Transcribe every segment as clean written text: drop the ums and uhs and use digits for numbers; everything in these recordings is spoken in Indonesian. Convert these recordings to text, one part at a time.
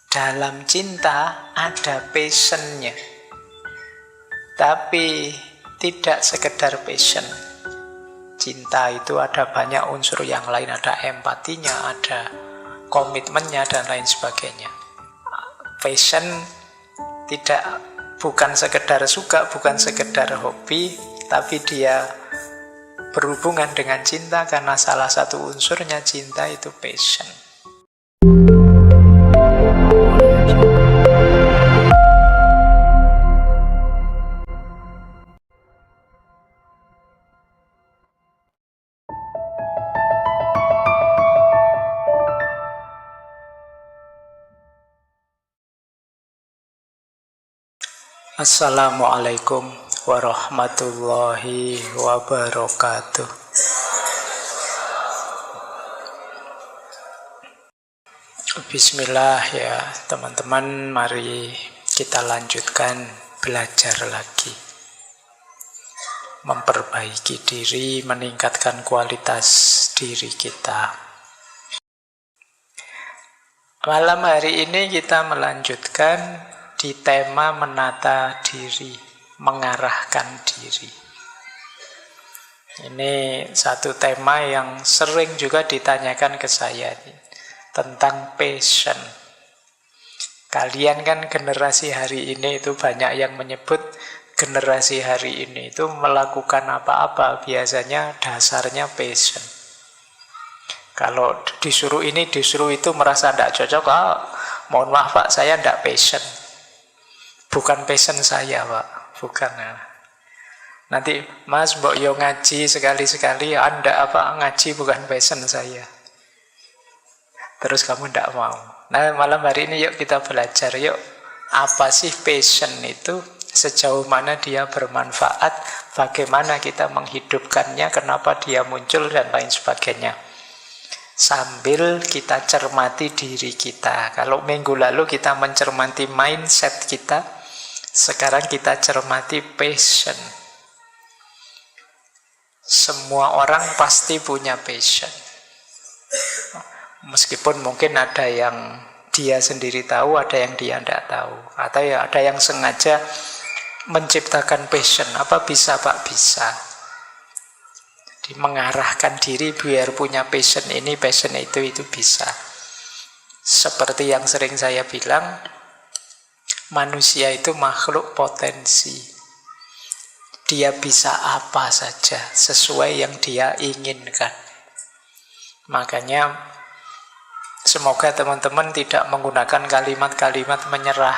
Dalam cinta ada passionnya, tapi tidak sekedar passion. Cinta itu ada banyak unsur yang lain, ada empatinya, ada komitmennya, dan lain sebagainya. Passion bukan sekedar suka, bukan sekedar hobi, tapi dia berhubungan dengan cinta karena salah satu unsurnya cinta itu passion. Assalamualaikum warahmatullahi wabarakatuh. Bismillah ya teman-teman, mari kita lanjutkan belajar lagi. Memperbaiki diri, meningkatkan kualitas diri kita. Malam hari ini kita melanjutkan di tema menata diri, mengarahkan diri. Ini satu tema yang sering juga ditanyakan ke saya tentang passion. Kalian kan generasi hari ini itu banyak yang menyebut generasi hari ini itu melakukan apa-apa biasanya dasarnya passion. Kalau disuruh ini, disuruh itu merasa tidak cocok, mohon maaf Pak, saya tidak passion. Bukan passion saya Pak, bukan. Nanti Mas mbok yo ngaji sekali-sekali, Anda apa ngaji bukan passion saya. Terus kamu tidak mau. Nah malam hari ini yuk kita belajar, yuk apa sih passion itu, sejauh mana dia bermanfaat, bagaimana kita menghidupkannya, kenapa dia muncul dan lain sebagainya. Sambil kita cermati diri kita. Kalau minggu lalu kita mencermati mindset kita, sekarang kita cermati passion. Semua orang pasti punya passion. Meskipun mungkin ada yang dia sendiri tahu, ada yang dia tidak tahu. Atau ya ada yang sengaja menciptakan passion. Apa bisa Pak? Bisa. Jadi mengarahkan diri biar punya passion ini, passion itu bisa. Seperti yang sering saya bilang, manusia itu makhluk potensi. Dia bisa apa saja sesuai yang dia inginkan. Makanya semoga teman-teman tidak menggunakan kalimat-kalimat menyerah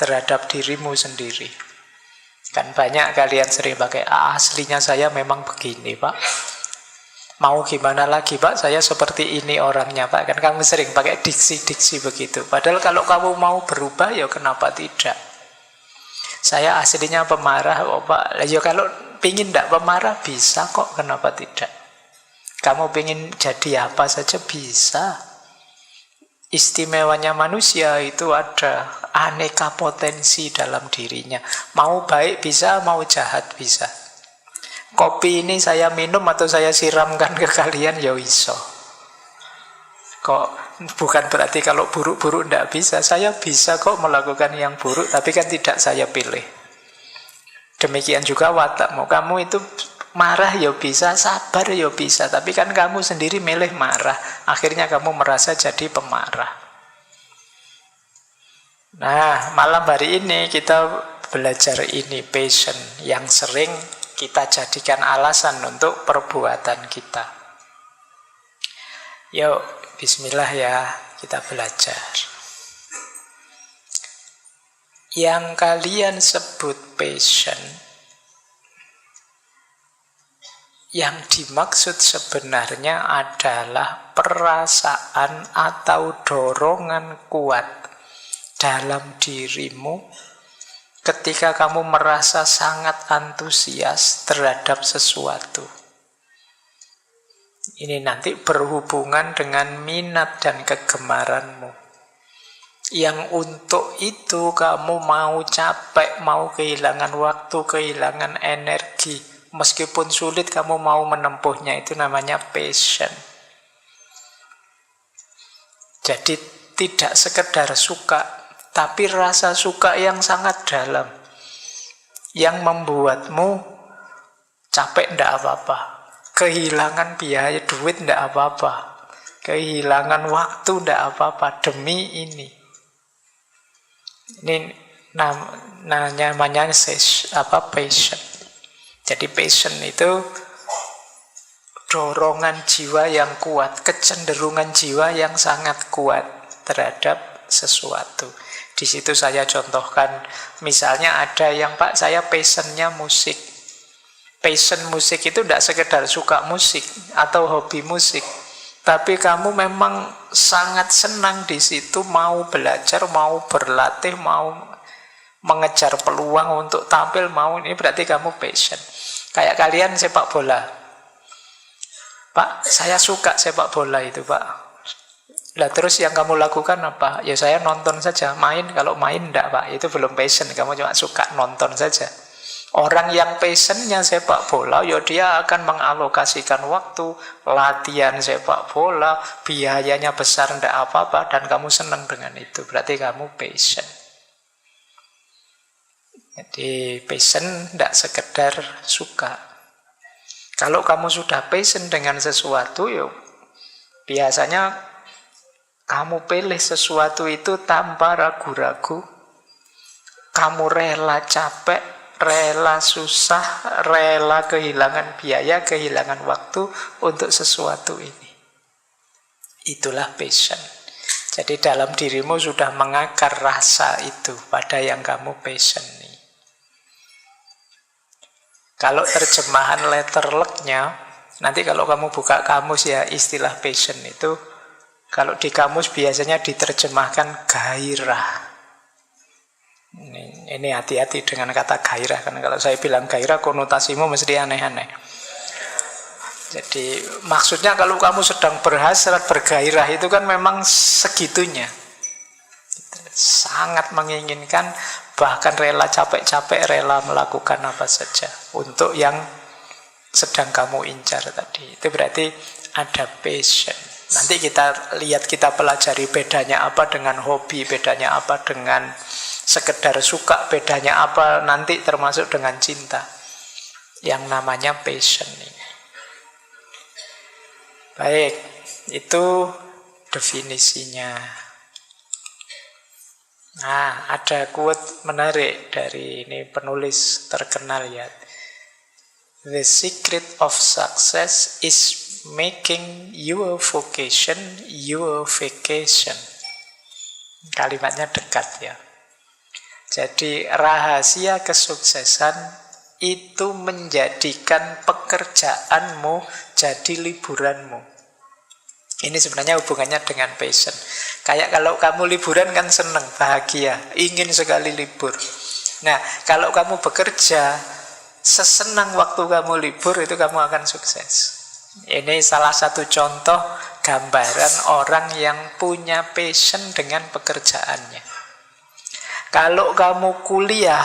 terhadap dirimu sendiri. Kan banyak kalian sering pakai, aslinya saya memang begini Pak. Mau gimana lagi Pak, saya seperti ini orangnya Pak. Kan kamu sering pakai diksi-diksi begitu. Padahal kalau kamu mau berubah, ya kenapa tidak? Saya aslinya pemarah Pak. Ya kalau pingin tidak pemarah bisa kok, kenapa tidak? Kamu pingin jadi apa saja bisa. Istimewanya manusia itu ada aneka potensi dalam dirinya. Mau baik bisa, mau jahat bisa. Kopi ini saya minum atau saya siramkan ke kalian, ya iso. Kok bukan berarti kalau buruk-buruk tidak bisa. Saya bisa kok melakukan yang buruk, tapi kan tidak saya pilih. Demikian juga watakmu. Kamu itu marah ya bisa, sabar ya bisa, tapi kan kamu sendiri milih marah. Akhirnya kamu merasa jadi pemarah. Nah, malam hari ini kita belajar ini, passion, yang sering kita jadikan alasan untuk perbuatan kita. Yuk, bismillah ya, kita belajar. Yang kalian sebut passion, yang dimaksud sebenarnya adalah perasaan atau dorongan kuat dalam dirimu ketika kamu merasa sangat antusias terhadap sesuatu. Ini nanti berhubungan dengan minat dan kegemaranmu. Yang untuk itu kamu mau capek, mau kehilangan waktu, kehilangan energi. Meskipun sulit kamu mau menempuhnya, itu namanya passion. Jadi tidak sekedar suka, tapi rasa suka yang sangat dalam, yang membuatmu capek ndak apa-apa, kehilangan biaya duit ndak apa-apa, kehilangan waktu ndak apa-apa demi ini. Ini namanya passion. Jadi passion itu dorongan jiwa yang kuat, kecenderungan jiwa yang sangat kuat terhadap sesuatu. Di situ saya contohkan, misalnya ada yang, Pak, saya passionnya musik. Passion musik itu tidak sekedar suka musik atau hobi musik, tapi kamu memang sangat senang di situ, mau belajar, mau berlatih, mau mengejar peluang untuk tampil, ini berarti kamu passion. Kayak kalian sepak bola. Pak, saya suka sepak bola itu, Pak. Lah terus yang kamu lakukan apa? Ya saya nonton saja, main. Kalau main enggak, Pak, itu belum passion. Kamu cuma suka nonton saja. Orang yang passionnya sepak bola, ya dia akan mengalokasikan waktu, latihan sepak bola, biayanya besar enggak apa-apa, dan kamu senang dengan itu. Berarti kamu passion. Jadi passion enggak sekedar suka. Kalau kamu sudah passion dengan sesuatu, ya biasanya kamu pilih sesuatu itu tanpa ragu-ragu. Kamu rela capek, rela susah, rela kehilangan biaya, kehilangan waktu untuk sesuatu ini. Itulah passion. Jadi dalam dirimu sudah mengakar rasa itu pada yang kamu passion. Kalau terjemahan letterleknya, nanti kalau kamu buka kamus ya, istilah passion itu, kalau di kamus biasanya diterjemahkan gairah. Ini hati-hati dengan kata gairah, karena kalau saya bilang gairah, konotasimu mesti aneh-aneh. Jadi maksudnya kalau kamu sedang berhasrat, bergairah, itu kan memang segitunya. Sangat menginginkan, bahkan rela capek-capek, rela melakukan apa saja untuk yang sedang kamu incar tadi. Itu berarti ada passion. Nanti kita lihat, kita pelajari bedanya apa dengan hobi, bedanya apa dengan sekedar suka, bedanya apa nanti termasuk dengan cinta. Yang namanya passion ini. Baik, itu definisinya. Nah, ada quote menarik dari ini penulis terkenal ya. The secret of success is making your vocation your vacation. Kalimatnya dekat ya. Jadi rahasia kesuksesan itu menjadikan pekerjaanmu jadi liburanmu. Ini sebenarnya hubungannya dengan passion. Kayak kalau kamu liburan kan senang, bahagia, ingin sekali libur. Nah, kalau kamu bekerja, sesenang waktu kamu libur, itu kamu akan sukses. Ini salah satu contoh gambaran orang yang punya passion dengan pekerjaannya. Kalau kamu kuliah,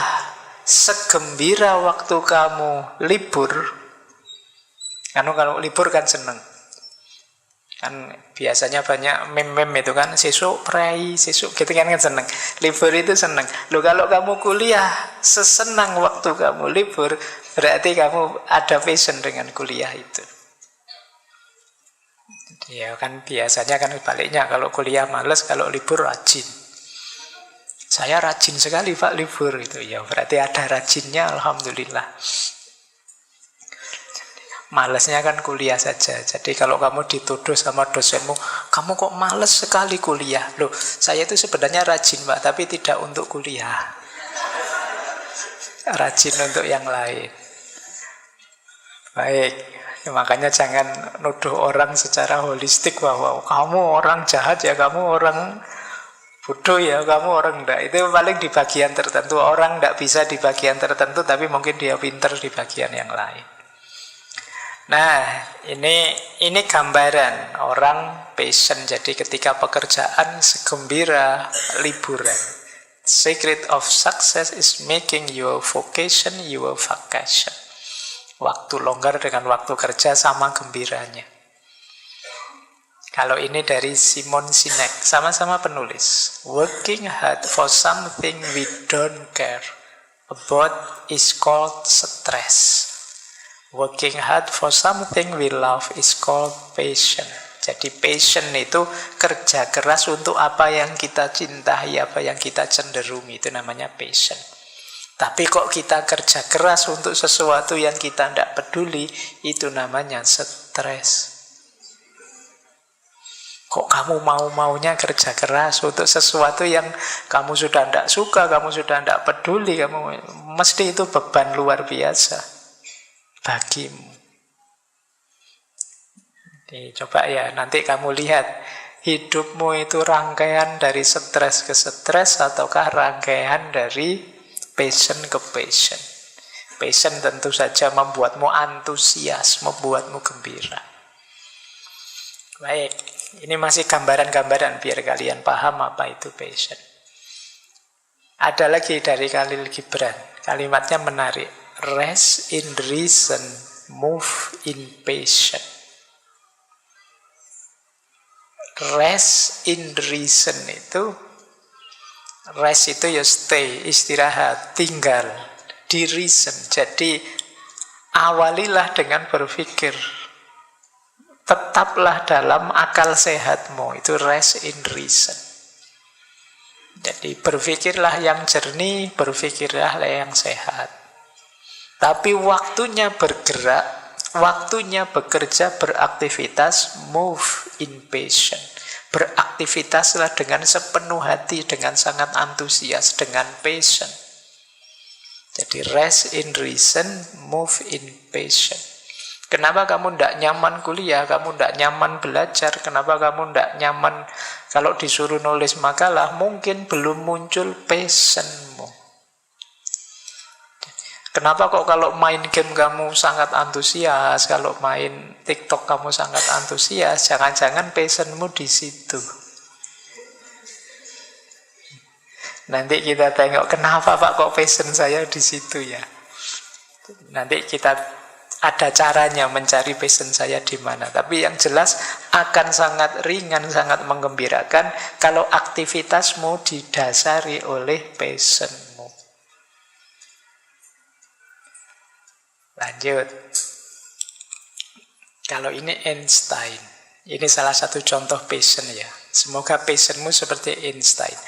segembira waktu kamu libur, kalau libur kan senang. Kan biasanya banyak meme-meme itu kan, sesuk prai, sesuk gitu kan seneng. Libur itu seneng. Loh, kalau kamu kuliah, sesenang waktu kamu libur, berarti kamu ada passion dengan kuliah itu. Ya kan biasanya kan baliknya, kalau kuliah males, kalau libur rajin. Saya rajin sekali Pak libur itu. Ya berarti ada rajinnya, alhamdulillah. Malesnya kan kuliah saja. Jadi kalau kamu dituduh sama dosenmu, kamu kok males sekali kuliah. Loh, saya itu sebenarnya rajin Pak, tapi tidak untuk kuliah. Rajin untuk yang lain. Baik, makanya jangan nuduh orang secara holistik bahwa kamu orang jahat ya, kamu orang bodoh ya, kamu orang enggak. Itu paling di bagian tertentu. Orang enggak bisa di bagian tertentu, tapi mungkin dia pinter di bagian yang lain. Nah, ini gambaran orang passion. Jadi ketika pekerjaan segembira liburan. Secret of success is making your vocation your vacation. Waktu longgar dengan waktu kerja sama gembiranya. Kalau ini dari Simon Sinek, sama-sama penulis. Working hard for something we don't care about is called stress. Working hard for something we love is called passion. Jadi passion itu kerja keras untuk apa yang kita cintai, apa yang kita cenderungi, itu namanya passion. Tapi kok kita kerja keras untuk sesuatu yang kita tidak peduli, itu namanya stres. Kok kamu mau-maunya kerja keras untuk sesuatu yang kamu sudah tidak suka, kamu sudah tidak peduli, kamu mesti itu beban luar biasa bagimu. Jadi, coba ya, nanti kamu lihat hidupmu itu rangkaian dari stres ke stres ataukah rangkaian dari passion ke passion. Passion tentu saja membuatmu antusias, membuatmu gembira. Baik, ini masih gambaran-gambaran biar kalian paham apa itu passion. Ada lagi dari Khalil Gibran, kalimatnya menarik. Rest in reason, move in passion. Rest in reason itu, rest itu ya stay, istirahat, tinggal di reason. Jadi awalilah dengan berpikir, tetaplah dalam akal sehatmu, itu rest in reason. Jadi berpikirlah yang jernih, berpikirlah yang sehat. Tapi waktunya bergerak, waktunya bekerja, beraktivitas, move in passion. Beraktivitaslah dengan sepenuh hati, dengan sangat antusias, dengan passion. Jadi rest in reason, move in passion. Kenapa kamu tidak nyaman kuliah, kamu tidak nyaman belajar, kenapa kamu tidak nyaman kalau disuruh nulis makalah, mungkin belum muncul passionmu. Kenapa kok kalau main game kamu sangat antusias, kalau main TikTok kamu sangat antusias, jangan-jangan passionmu di situ. Nanti kita tengok kenapa Pak kok passion saya di situ ya. Nanti kita ada caranya mencari passion saya di mana. Tapi yang jelas akan sangat ringan, sangat menggembirakan kalau aktivitasmu didasari oleh passionmu. Lanjut. Kalau ini Einstein. Ini salah satu contoh passion ya. Semoga passionmu seperti Einstein.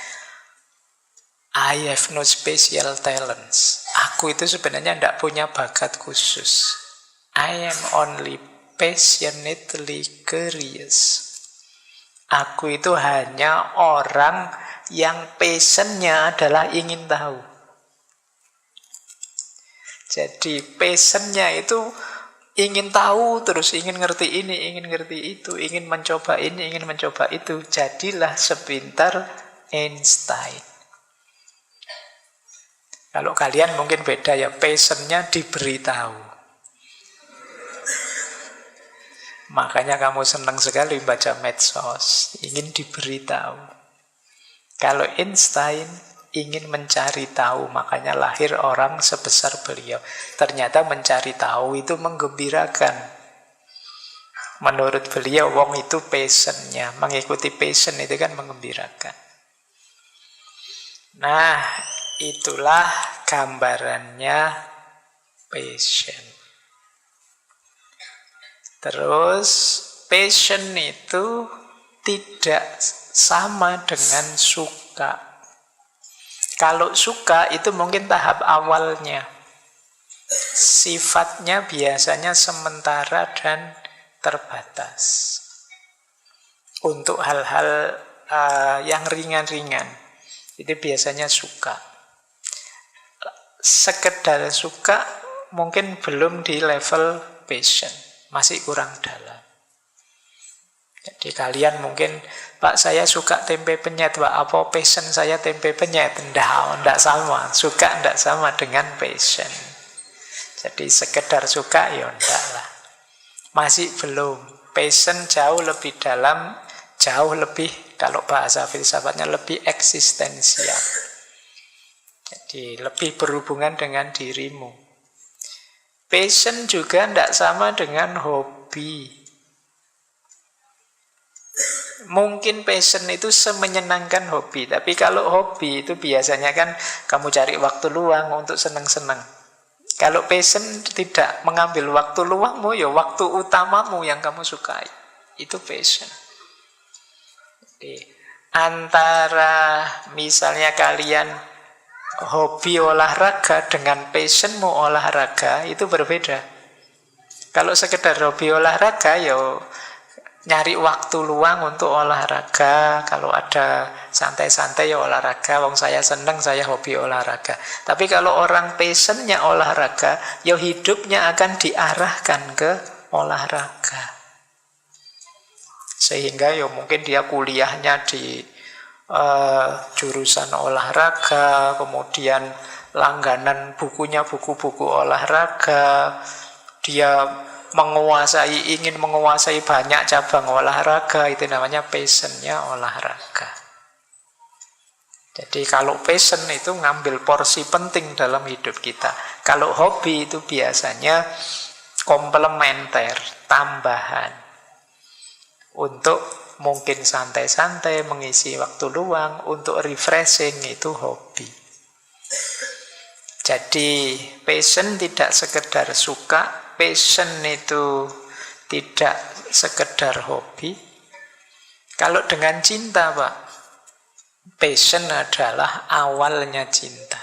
I have no special talents. Aku itu sebenarnya tidak punya bakat khusus. I am only passionately curious. Aku itu hanya orang yang passionnya adalah ingin tahu. Jadi passionnya itu ingin tahu, terus ingin ngerti ini, ingin ngerti itu, ingin mencoba ini, ingin mencoba itu. Jadilah sepintar Einstein. Kalau kalian mungkin beda ya, passionnya diberitahu. Makanya kamu senang sekali baca medsos, ingin diberitahu. Kalau Einstein ingin mencari tahu, makanya lahir orang sebesar beliau. Ternyata mencari tahu itu menggembirakan. Menurut beliau, wong itu passionnya, mengikuti passion itu kan menggembirakan. Nah, itulah gambarannya passion. Terus passion itu tidak sama dengan suka. Kalau suka itu mungkin tahap awalnya. Sifatnya biasanya sementara dan terbatas. Untuk hal-hal yang ringan-ringan. Itu biasanya suka. Sekedar suka mungkin belum di level passion. Masih kurang dalam. Jadi kalian mungkin, Pak saya suka tempe penyet, Pak apa passion saya tempe penyet? Tidak sama. Suka tidak sama dengan passion. Jadi sekedar suka ya tidak lah. Masih belum. Passion jauh lebih dalam, jauh lebih, kalau bahasa filsafatnya lebih eksistensial. Jadi lebih berhubungan dengan dirimu. Passion juga tidak sama dengan hobi. Mungkin passion itu semenyenangkan hobi, tapi kalau hobi itu biasanya kan kamu cari waktu luang untuk senang-senang. Kalau passion tidak mengambil waktu luangmu, ya waktu utamamu yang kamu sukai. Itu passion. Jadi, antara misalnya kalian hobi olahraga dengan passionmu olahraga itu berbeda. Kalau sekedar hobi olahraga, ya nyari waktu luang untuk olahraga. Kalau ada santai-santai ya olahraga. Wong saya seneng, saya hobi olahraga. Tapi kalau orang passionnya olahraga, ya hidupnya akan diarahkan ke olahraga. Sehingga ya mungkin dia kuliahnya di jurusan olahraga, kemudian langganan bukunya buku-buku olahraga, dia ingin menguasai banyak cabang olahraga, itu namanya passionnya olahraga. Jadi kalau passion itu ngambil porsi penting dalam hidup kita. Kalau hobi itu biasanya komplementer, tambahan. Untuk mungkin santai-santai, mengisi waktu luang, untuk refreshing, itu hobi. Jadi passion tidak sekedar suka, passion itu tidak sekedar hobi. Kalau dengan cinta, Pak, passion adalah awalnya cinta.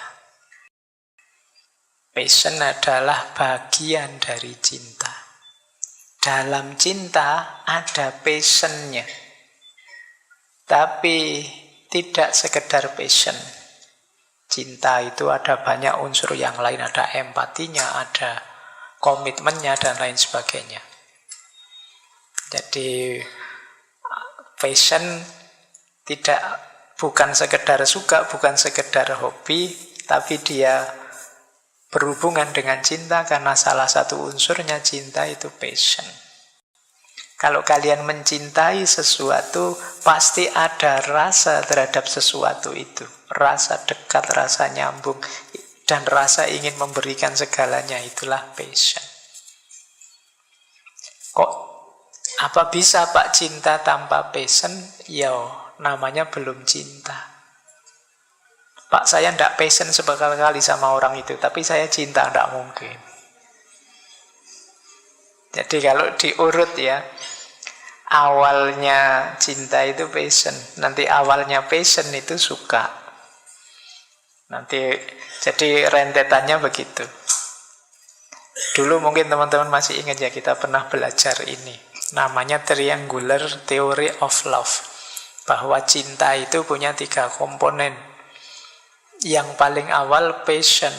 Passion adalah bagian dari cinta. Dalam cinta ada passionnya. Tapi tidak sekedar passion. Cinta itu ada banyak unsur yang lain. Ada empatinya, ada komitmennya, dan lain sebagainya. Jadi passion bukan sekedar suka, bukan sekedar hobi, tapi dia berhubungan dengan cinta karena salah satu unsurnya cinta itu passion. Kalau kalian mencintai sesuatu, pasti ada rasa terhadap sesuatu itu. Rasa dekat, rasa nyambung, dan rasa ingin memberikan segalanya, itulah passion. Kok apa bisa Pak cinta tanpa passion? Ya, namanya belum cinta. Pak, saya tidak passion sekali sama orang itu, tapi saya cinta, tidak mungkin. Jadi kalau diurut ya, awalnya cinta itu passion, nanti awalnya passion itu suka. Nanti jadi rentetannya begitu. Dulu mungkin teman-teman masih ingat ya, kita pernah belajar ini. Namanya Triangular Theory of Love. Bahwa cinta itu punya 3 komponen. Yang paling awal passion,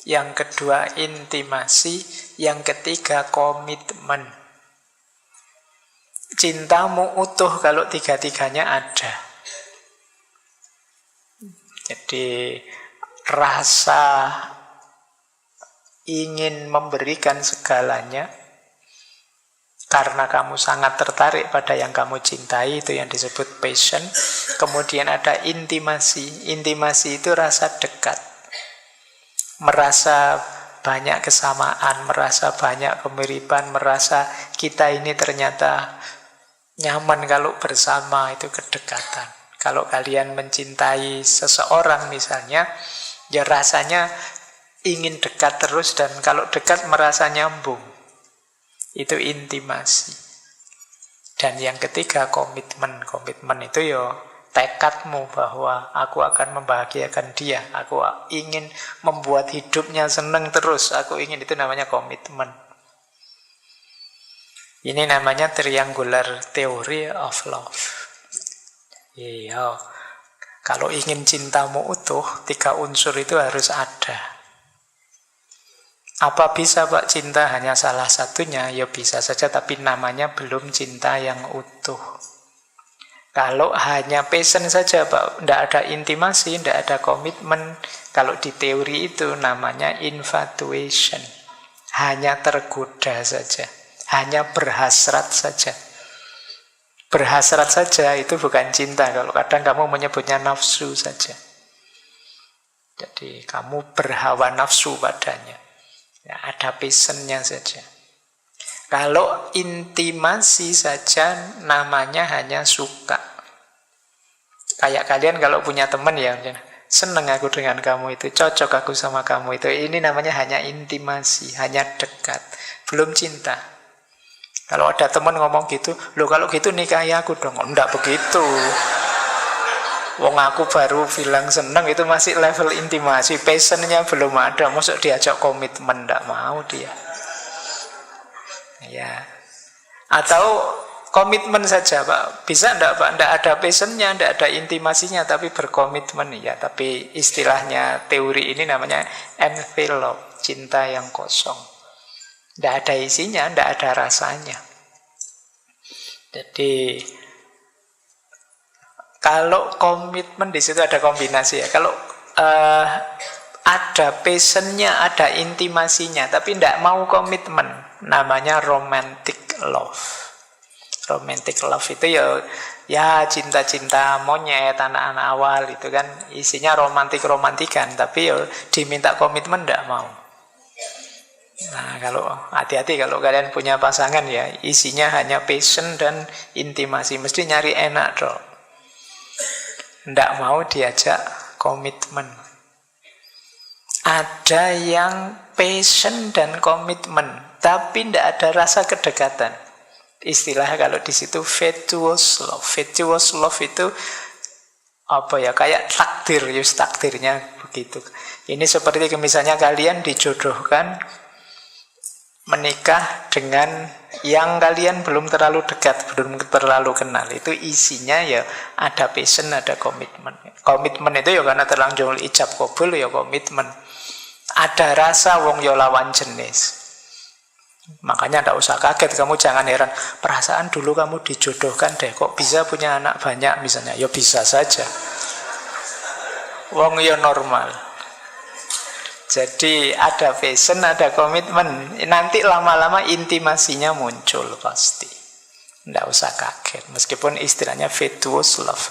yang kedua intimasi, yang ketiga komitmen. Cintamu utuh kalau 3-tiganya ada. Jadi rasa ingin memberikan segalanya karena kamu sangat tertarik pada yang kamu cintai, itu yang disebut passion. Kemudian ada intimasi. Intimasi itu rasa dekat, merasa banyak kesamaan, merasa banyak kemiripan, merasa kita ini ternyata nyaman kalau bersama, itu kedekatan. Kalau kalian mencintai seseorang misalnya, ya rasanya ingin dekat terus, dan kalau dekat merasa nyambung. Itu intimasi. Dan yang ketiga komitmen. Komitmen itu ya tekadmu bahwa aku akan membahagiakan dia, aku ingin membuat hidupnya senang terus, aku ingin, itu namanya komitmen. Ini namanya Triangular Theory of Love. Iya. Kalau ingin cintamu utuh, 3 unsur itu harus ada. Apa bisa Pak cinta hanya salah satunya? Ya bisa saja, tapi namanya belum cinta yang utuh. Kalau hanya passion saja Pak, tidak ada intimasi, tidak ada komitmen, kalau di teori itu namanya infatuation. Hanya tergoda saja, hanya berhasrat saja. Berhasrat saja itu bukan cinta. Kalau kadang kamu menyebutnya nafsu saja. Jadi kamu berhawa nafsu padanya. Ya, ada passionnya saja. Kalau intimasi saja namanya hanya suka. Kayak kalian kalau punya teman ya, seneng aku dengan kamu itu, cocok aku sama kamu itu. Ini namanya hanya intimasi, hanya dekat, belum cinta. Kalau ada teman ngomong gitu, loh kalau gitu nikahi aku dong. Enggak begitu. Wong aku baru bilang seneng itu masih level intimasi, passionnya belum ada. Maksud diajak komitmen, enggak mau dia. Ya. Atau komitmen saja Pak. Bisa enggak Pak? Enggak ada passionnya, enggak ada intimasinya, tapi berkomitmen ya. Tapi istilahnya teori ini namanya envelope, cinta yang kosong. Enggak ada isinya, enggak ada rasanya. Jadi kalau komitmen di situ ada kombinasi ya. Kalau ada passionnya, ada intimasinya, tapi tidak mau komitmen, namanya romantic love. Romantic love itu ya cinta-cinta monyet, anak-anak awal itu kan isinya romantikan, tapi diminta komitmen tidak mau. Nah, kalau hati-hati kalau kalian punya pasangan ya, isinya hanya passion dan intimasi, mesti nyari enak dong. Tidak mau diajak komitmen. Ada yang passion dan komitmen, tapi tidak ada rasa kedekatan. Istilah kalau di situ virtuous love. Virtuous love itu apa ya? Kayak takdir, takdirnya begitu. Ini seperti misalnya kalian dijodohkan menikah dengan yang kalian belum terlalu dekat, belum terlalu kenal. Itu isinya ya ada passion, ada komitmen. Komitmen itu ya karena terlanjur ijab kabul ya komitmen. Ada rasa wong ya lawan jenis. Makanya tidak usah kaget, kamu jangan heran. Perasaan dulu kamu dijodohkan deh, kok bisa punya anak banyak misalnya. Ya bisa saja. Wong ya normal. Jadi ada passion, ada komitmen. Nanti lama-lama intimasinya muncul pasti. Tidak usah kaget. Meskipun istilahnya virtuous love.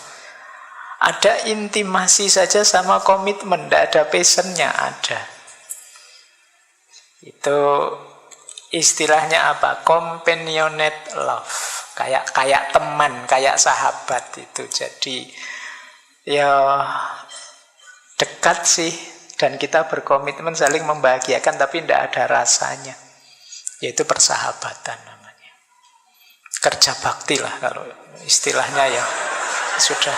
Ada intimasi saja sama komitmen. Tidak ada passionnya, ada. Itu istilahnya apa? Companionate love. Kayak teman, kayak sahabat itu. Jadi ya dekat sih. Dan kita berkomitmen saling membahagiakan, tapi tidak ada rasanya. Yaitu persahabatan namanya. Kerja bakti lah kalau istilahnya ya. Sudah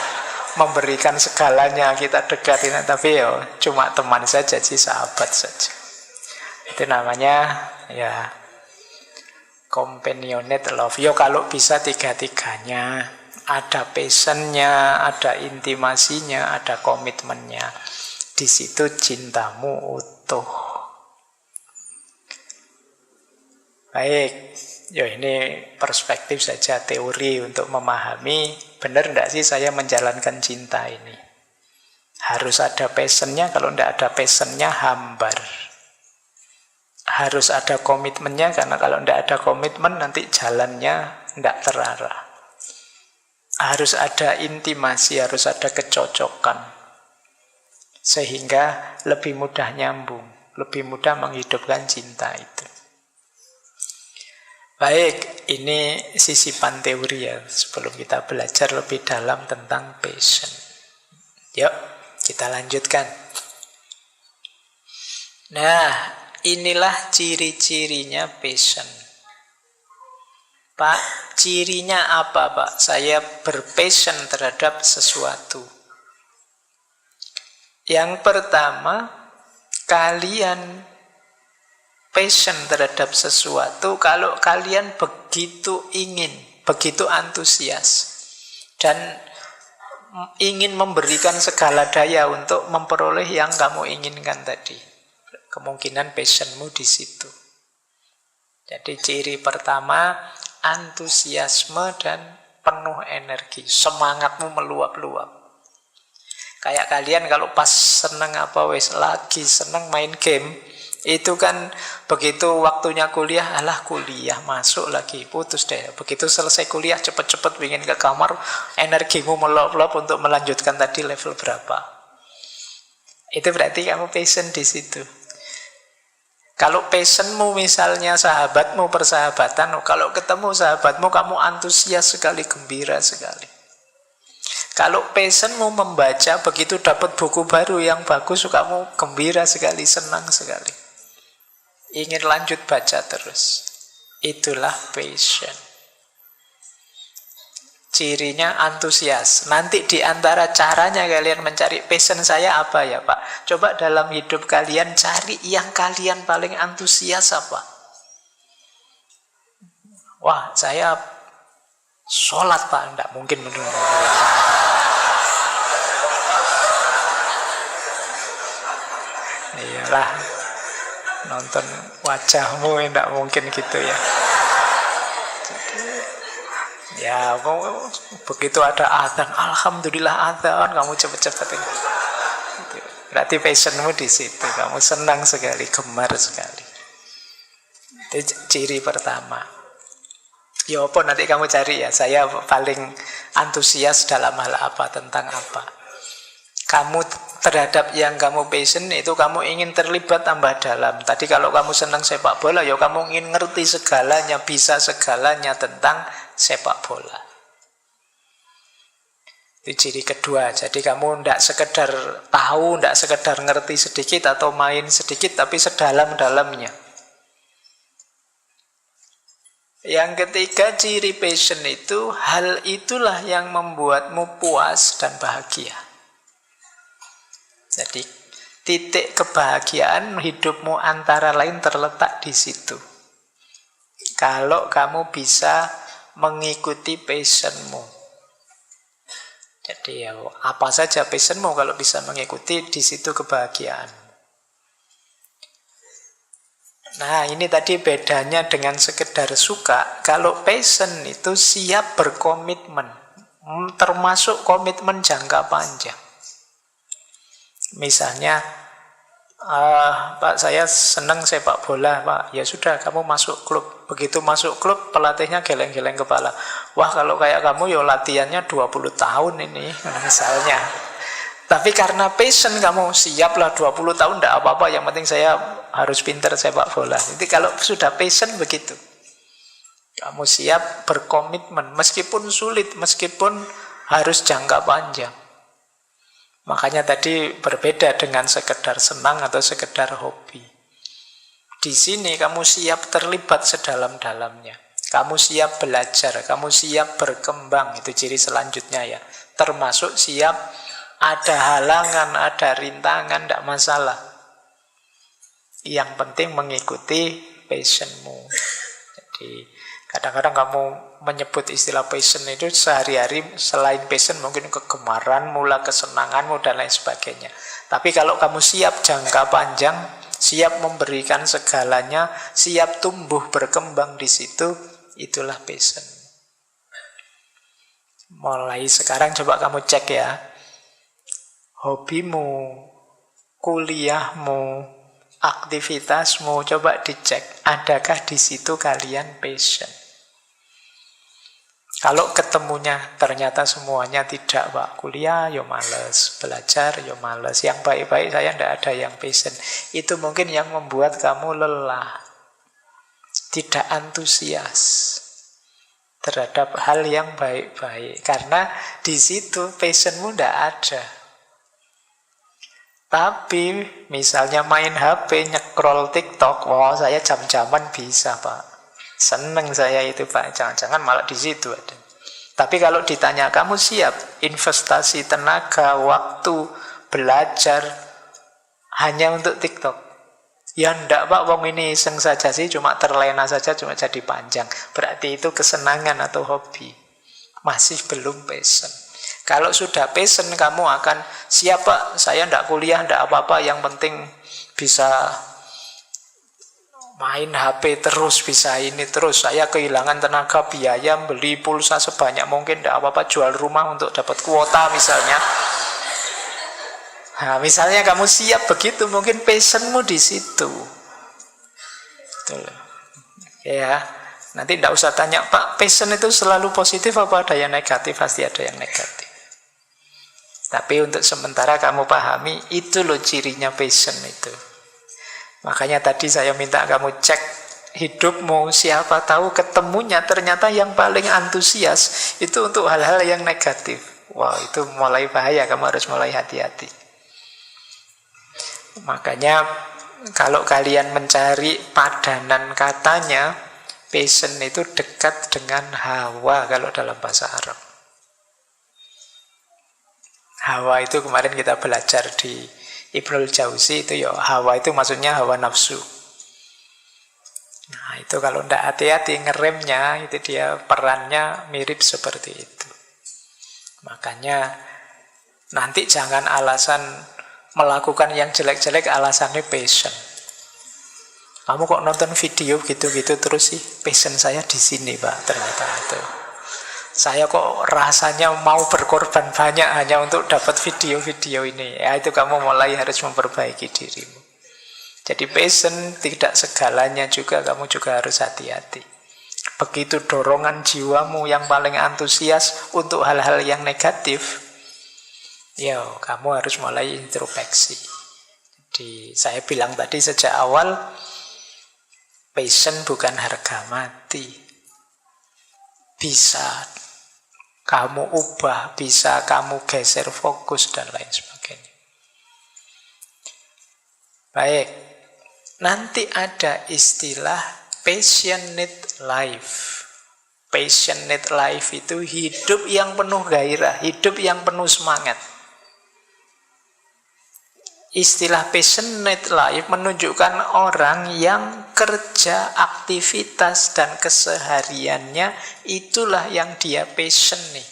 memberikan segalanya, kita dekatin, tapi ya cuma teman saja sih, sahabat saja. Itu namanya ya companionate love. Yo kalau bisa tiga-tiganya. Ada passionnya, ada intimasinya, ada komitmennya. Di situ cintamu utuh. Baik, ini perspektif saja, teori untuk memahami benar tidak sih saya menjalankan cinta ini. Harus ada passionnya, kalau tidak ada passionnya hambar. Harus ada komitmennya, karena kalau tidak ada komitmen nanti jalannya tidak terarah. Harus ada intimasi, harus ada kecocokan. Sehingga lebih mudah nyambung, lebih mudah menghidupkan cinta itu. Baik, ini sisipan teori ya, sebelum kita belajar lebih dalam tentang passion. Yuk, kita lanjutkan. Nah, inilah ciri-cirinya passion. Pak, cirinya apa Pak? Saya berpassion terhadap sesuatu. Yang pertama, kalian passion terhadap sesuatu kalau kalian begitu ingin, begitu antusias, dan ingin memberikan segala daya untuk memperoleh yang kamu inginkan tadi. Kemungkinan passionmu di situ. Jadi ciri pertama, antusiasme dan penuh energi, semangatmu meluap-luap. Kayak kalian kalau pas seneng lagi seneng main game, itu kan begitu waktunya kuliah, kuliah masuk lagi, putus deh. Begitu selesai kuliah cepet-cepet ingin ke kamar, energimu meluap-luap untuk melanjutkan tadi level berapa. Itu berarti kamu passion di situ. Kalau passionmu misalnya sahabatmu, persahabatan, kalau ketemu sahabatmu kamu antusias sekali, gembira sekali. Kalau passionmu membaca, begitu dapat buku baru yang bagus, kamu gembira sekali, senang sekali. Ingin lanjut baca terus. Itulah passion. Cirinya antusias. Nanti di antara caranya kalian mencari passion saya apa ya Pak? Coba dalam hidup kalian cari yang kalian paling antusias apa? Wah, saya sholat Pak. Tidak mungkin menurut. Iyalah, nonton wajahmu tidak mungkin gitu ya. Ya, begitu ada adzan, alhamdulillah adzan, kamu cepet-cepet ini. Berarti passionmu di situ, kamu senang sekali, gemar sekali. Itu ciri pertama. Ya apa nanti kamu cari ya, saya paling antusias dalam hal apa, tentang apa. Kamu terhadap yang kamu passion itu kamu ingin terlibat tambah dalam. Tadi kalau kamu senang sepak bola, ya kamu ingin ngerti segalanya, bisa segalanya tentang sepak bola. Itu ciri kedua. Jadi kamu tidak sekedar tahu, tidak sekedar ngerti sedikit atau main sedikit, tapi sedalam-dalamnya. Yang ketiga, ciri passion itu, hal itulah yang membuatmu puas dan bahagia. Jadi titik kebahagiaan hidupmu antara lain terletak di situ. Kalau kamu bisa mengikuti passionmu. Jadi ya apa saja passionmu, kalau bisa mengikuti, di situ kebahagiaan. Nah, ini tadi bedanya dengan sekedar suka. Kalau passion itu siap berkomitmen, termasuk komitmen jangka panjang. Misalnya, Pak saya senang sepak bola Pak, ya sudah kamu masuk klub. Begitu masuk klub, pelatihnya geleng-geleng kepala. Wah kalau kayak kamu ya latihannya 20 tahun ini misalnya. Tapi karena passion kamu siaplah 20 tahun tidak apa-apa, yang penting saya harus pintar sepak bola. Jadi kalau sudah passion begitu, kamu siap berkomitmen meskipun sulit, meskipun harus jangka panjang. Makanya tadi berbeda dengan sekedar senang atau sekedar hobi. Di sini kamu siap terlibat sedalam-dalamnya. Kamu siap belajar, kamu siap berkembang. Itu ciri selanjutnya ya. Termasuk siap ada halangan, ada rintangan, tidak masalah. Yang penting mengikuti passionmu. Jadi kadang-kadang kamu menyebut istilah passion itu sehari-hari, selain passion mungkin kegemaran, mula kesenanganmu dan lain sebagainya. Tapi kalau kamu siap jangka panjang, siap memberikan segalanya, siap tumbuh berkembang di situ, itulah passion. Mulai sekarang coba kamu cek ya, hobimu, kuliahmu, aktivitasmu, coba dicek, adakah di situ kalian passion? Kalau ketemunya ternyata semuanya tidak Pak, kuliah yo males, belajar yo males, yang baik-baik saya tidak ada yang passion, itu mungkin yang membuat kamu lelah, tidak antusias terhadap hal yang baik-baik, karena di situ passionmu tidak ada. Tapi misalnya main HP, nyekrol TikTok, wah saya jam-jaman bisa Pak. Seneng saya itu Pak, jangan-jangan malah di situ ada. Tapi kalau ditanya, kamu siap investasi tenaga, waktu, belajar hanya untuk TikTok? Ya enggak Pak, wong ini iseng saja sih, cuma terlena saja, cuma jadi panjang. Berarti itu kesenangan atau hobi. Masih belum passion. Kalau sudah passion, kamu akan siap Pak, saya enggak kuliah, enggak apa-apa, yang penting bisa main HP terus, bisa ini terus, saya kehilangan tenaga, biaya, beli pulsa sebanyak mungkin, tidak apa-apa, jual rumah untuk dapat kuota misalnya. Nah, misalnya kamu siap begitu, mungkin passionmu di situ. Betul. Ya, nanti tidak usah tanya, Pak, passion itu selalu positif apa ada yang negatif? Pasti ada yang negatif. Tapi untuk sementara kamu pahami, itu loh cirinya passion itu. Makanya tadi saya minta kamu cek hidupmu, siapa tahu ketemunya ternyata yang paling antusias itu untuk hal-hal yang negatif. Wah, itu mulai bahaya, kamu harus mulai hati-hati. Makanya kalau kalian mencari padanan katanya, passion itu dekat dengan hawa kalau dalam bahasa Arab. Hawa itu kemarin kita belajar di Ibnul Jauzi itu ya, hawa itu maksudnya hawa nafsu. Nah, itu kalau tidak hati-hati ngeremnya, itu dia perannya mirip seperti itu. Makanya nanti jangan alasan melakukan yang jelek-jelek alasannya passion. Kamu kok nonton video gitu-gitu terus sih? Passion saya di sini, Pak, ternyata itu. Saya kok rasanya mau berkorban banyak hanya untuk dapat video-video ini. Ya, itu kamu mulai harus memperbaiki dirimu. Jadi passion tidak segalanya juga, kamu juga harus hati-hati. Begitu dorongan jiwamu yang paling antusias untuk hal-hal yang negatif, ya kamu harus mulai introspeksi. Jadi saya bilang tadi sejak awal, passion bukan harga mati. Bisa kamu ubah, bisa kamu geser fokus dan lain sebagainya. Baik, nanti ada istilah passionate life. Passionate life itu hidup yang penuh gairah, hidup yang penuh semangat. Istilah passionate life menunjukkan orang yang kerja, aktivitas, dan kesehariannya itulah yang dia passion nih.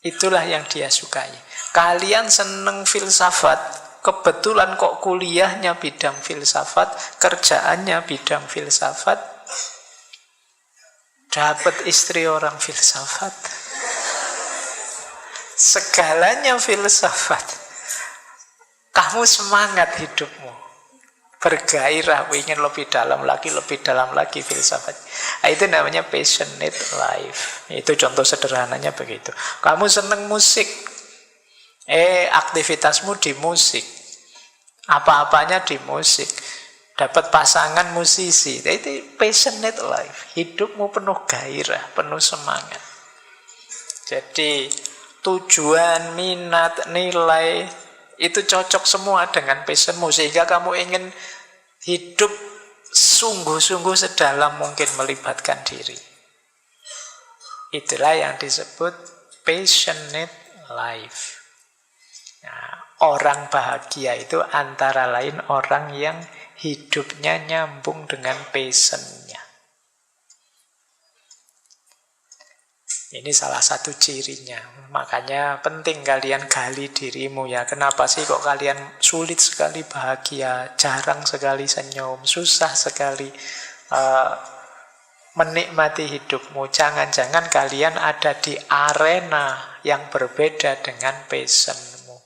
Itulah yang dia sukai. Kalian seneng filsafat, kebetulan kok kuliahnya bidang filsafat, kerjaannya bidang filsafat, dapat istri orang filsafat, segalanya filsafat. Kamu semangat hidupmu, bergairah, ingin lebih dalam lagi filsafat. Itu namanya passionate life. Itu contoh sederhananya begitu. Kamu seneng musik, aktivitasmu di musik, apa-apanya di musik, dapat pasangan musisi. Itu passionate life. Hidupmu penuh gairah, penuh semangat. Jadi tujuan, minat, nilai itu cocok semua dengan passionmu, sehingga kamu ingin hidup sungguh-sungguh sedalam mungkin melibatkan diri. Itulah yang disebut passionate life. Nah, orang bahagia itu antara lain orang yang hidupnya nyambung dengan passionnya. Ini salah satu cirinya. Makanya penting kalian gali dirimu ya. Kenapa sih kok kalian sulit sekali bahagia, jarang sekali senyum, susah sekali menikmati hidupmu? Jangan-jangan kalian ada di arena yang berbeda dengan passionmu.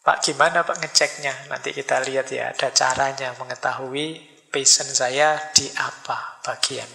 Pak, gimana Pak ngeceknya? Nanti kita lihat ya, ada caranya mengetahui passion saya di apa bagian.